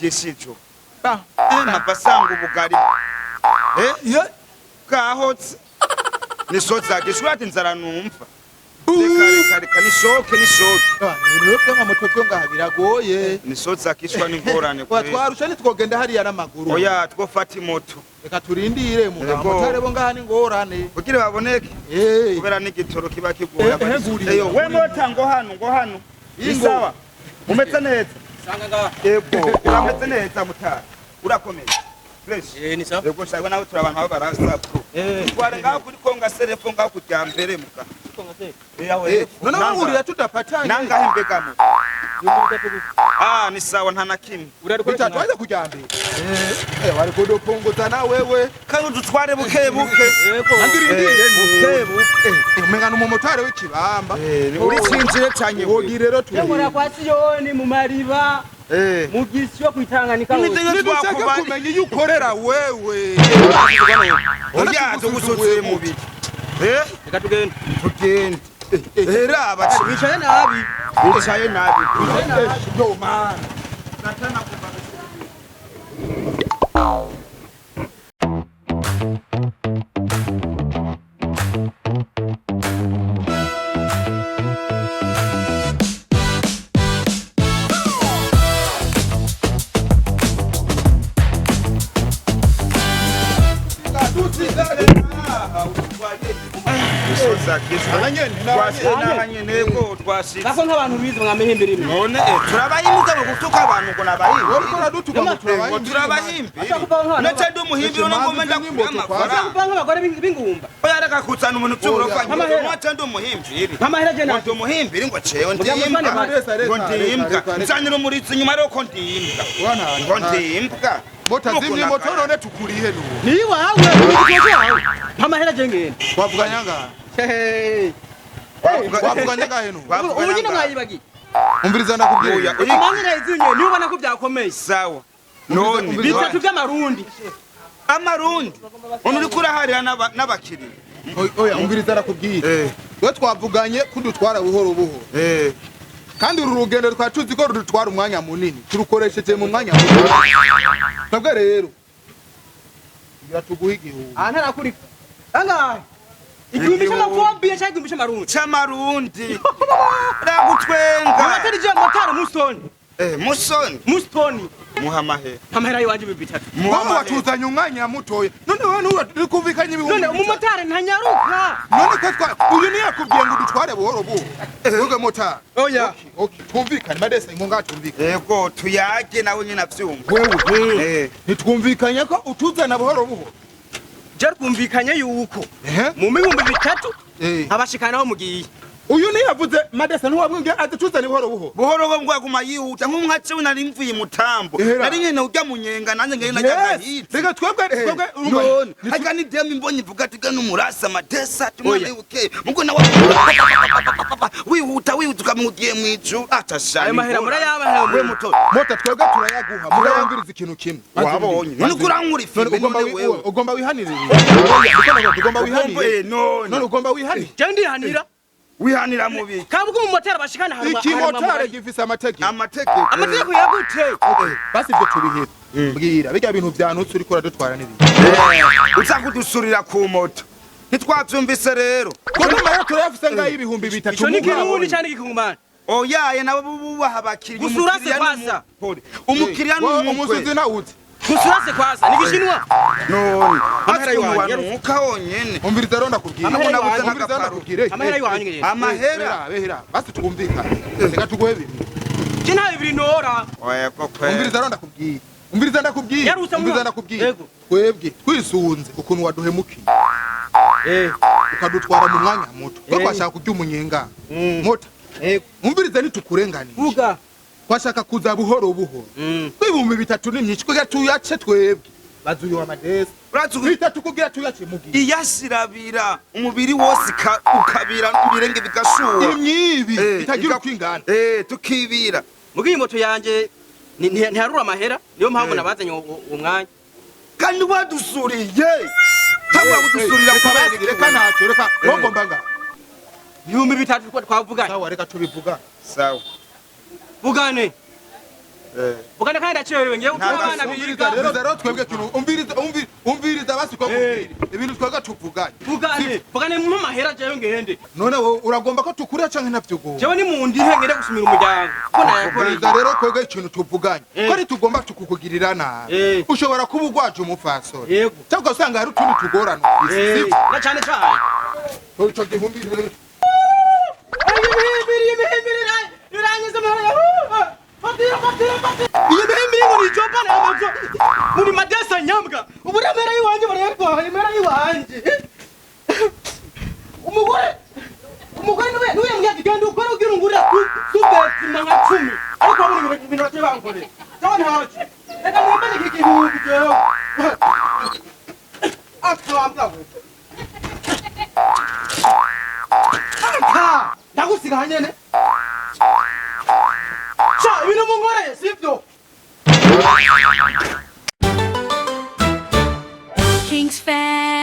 gishijo nabasanga ubugari gahotse nisoza gishwati nzara numva reka nishoke rero by'amamotwe byo ngaha biragoye nisoza kishwa n'ingorane kwa twarusha nitwogenda hariya n'amaguru oya twofata imoto reka turindire motare bo ngaha n'ingorane kugira baboneke kubera n'igitoro kiba kigoye we mota ngo hano isawa umetse neza sanga ngaha yego urametse neza mutara urakomeye fresh ni sawa yego shaka nawe turi abantu barasa tware ngaho kuri konga serefo ngaho kujyambere muka none wahurira tudapatanye nangahe mbegamo ni sawa nta nakimwe urarikora twaje kujyambere wari kodopongoza na wewe kandi dutware buke umenga n'umumotari w'ikibamba uri cinjire cyanye wogi rero tuyobora kwa Siyoni mu mariba mugisi yo kwitanganika nidusaka kumenya iyo ukorera wewe oya tugusutse mu biti reka tugende era bicaye nabi no man natana kumba Kako nk'abantu bize mwamehembere imwe none turabayimuga ngo gutuka abantu ngo nabayimu urikora dutuka ngo turabayimbi nece ndi umuhimbi no ngomba ndakwama kuva nk'abagore b'ingumba oya reka kutsana umuntu cy'urofanye nwaca ndi umuhimbi nk'amahera je ndi umuhimbi ngo cewe ndimbwa nzanira umuritsi nyuma roko ndimbwa ngo ndimbwa mota zimwe moto none tukurihe no ni wawe nk'amahera je ngene wavuganya ngaha wavuganya ngahe no ubu nyine mwayibagi umviriza ndakubwira amahera izinye niyo ubona ko byakomeye sawa none bitatu by'amarundi umuntu uri kurahariya n'abakiriya oya umviriza ndakubwira we twavuganye kudutwara buhoro buhoro kandi uru rugendo twatuzi ko rudutwara umwanya munini turukoresheje mu mwanya munini nabwo rero biratuguha igihumbi ntarakurika angahe igihumbi cy'amafobie cyangwa igihumbi cy'amarundi ragutwenga abatari je motare musoni muhamahe amahera yiwanje bitatu muhama watuzanye umwanya mutoya none wewe uri kumvikanye ibihumbi none umumotare ntanyaruka none ko uyu ni yakubwiye ngo dutware buhoro buhoro uge motare oya okay twumvikane madese ngo ngatumvikane yego tuyage nawe nyine avyumva wewe nitwumvikanye ko utuzana buhoro buhoro je twumvikanye yuko mu bihumbi bitatu abashikanaho mugiye uyu ni yavuze madese ntiwabwiye atutuzane buhoro ngo ngwaguma yihuta nk'umwace nari mvuye mutambo nari nyene ujya munyenga nanjye ngene najagahitse reka twebwe none haka ni demi mbonye vuga ati gano murasa madesa tumwe uke mugo nawe wihuta ukamugiye mwicu atashani ayo mahera muri yaba we muto mota twebwe turayaguha mugayambiriza ikintu kimwe wabonye none kurankura ifimbe ugomba wihanire ugomba wihanire none ugomba wihanire je ndihanira wihanira mubi kabuko mu motari bashikana haruma iki motari gifise amategeko yagute basi byo tubihera mbwira bijya bintu byanutse uri kora dutwara n'ibindi uzakudusurira ku moto nitwavyumvise rero ko n'amahera turayafise ngaho ibihumbi bitatu ico ni kirundi cyane gikumana oyaye nabo bubaha bakiriye umukiriya umusuzi na uti gusurase kwasa nigishinwa none amahera yiwanje nuka honyene umviriza ronda kubwira amahera yiwanje behera basi twumvikane reka tugohe bimwe je nta bibiri nora oya kokwe umviriza ronda kubwira umviriza ndakubwira twebwe twisunze ukuntu waduhemukiye ukadutwara mu mwanya muto ko kwashaka kurya umunyenga mota umviriza nitukurengane vuga kwashaka kuza buhoro buhoro kwibumbi bitatu n'imyici kugira tuyace twebwe bazuye amadesi bitatu kugira tuyace mugiye iyasirabira umubiri wose ukabira ibirenge bigashuha imyibi itagira kwingana tukibira mugiye moto yanje ntiharura amahera niyo mpamvu nabazanye umwanya kandi wadusuriye tabura kudusurira kwabazi reka ntacyo reka wogomba nga ibihumbi bitatu twavuganye sawa reka tubivuga sawa vugane ugana kandi ndacerewe ngiye gutuma abana biga rero twebwe kintu umviriza basiko ibintu twebwe tuvuganye vugane mu mahera jewe ngende none uragomba ko tukura canke ntavyugo jewe ni mu ndi ngende gusumira umuryango ko nayakoreza rero twebwe ikintu tuvuganye ko ari tugomba tukukugirira nabi ushobora kuba ugwaje umufasore cyangwa usanga hari utundi tugorana na cyane cyane ico gihumbi irangiza mahera iyo bihimbi muri joba na amazo muri madesa nyambwa uburemera yiwanje barayatwara imera yiwanje umugore nuye mbyaga genda ukora ugira ngurira subeti na nka 10 ariko abone ibintu bate bankore cyane haje reka mwambane igihugu jewe atwambwa ndagusiga hanyene 자, ibintu mungore sivyo King's fan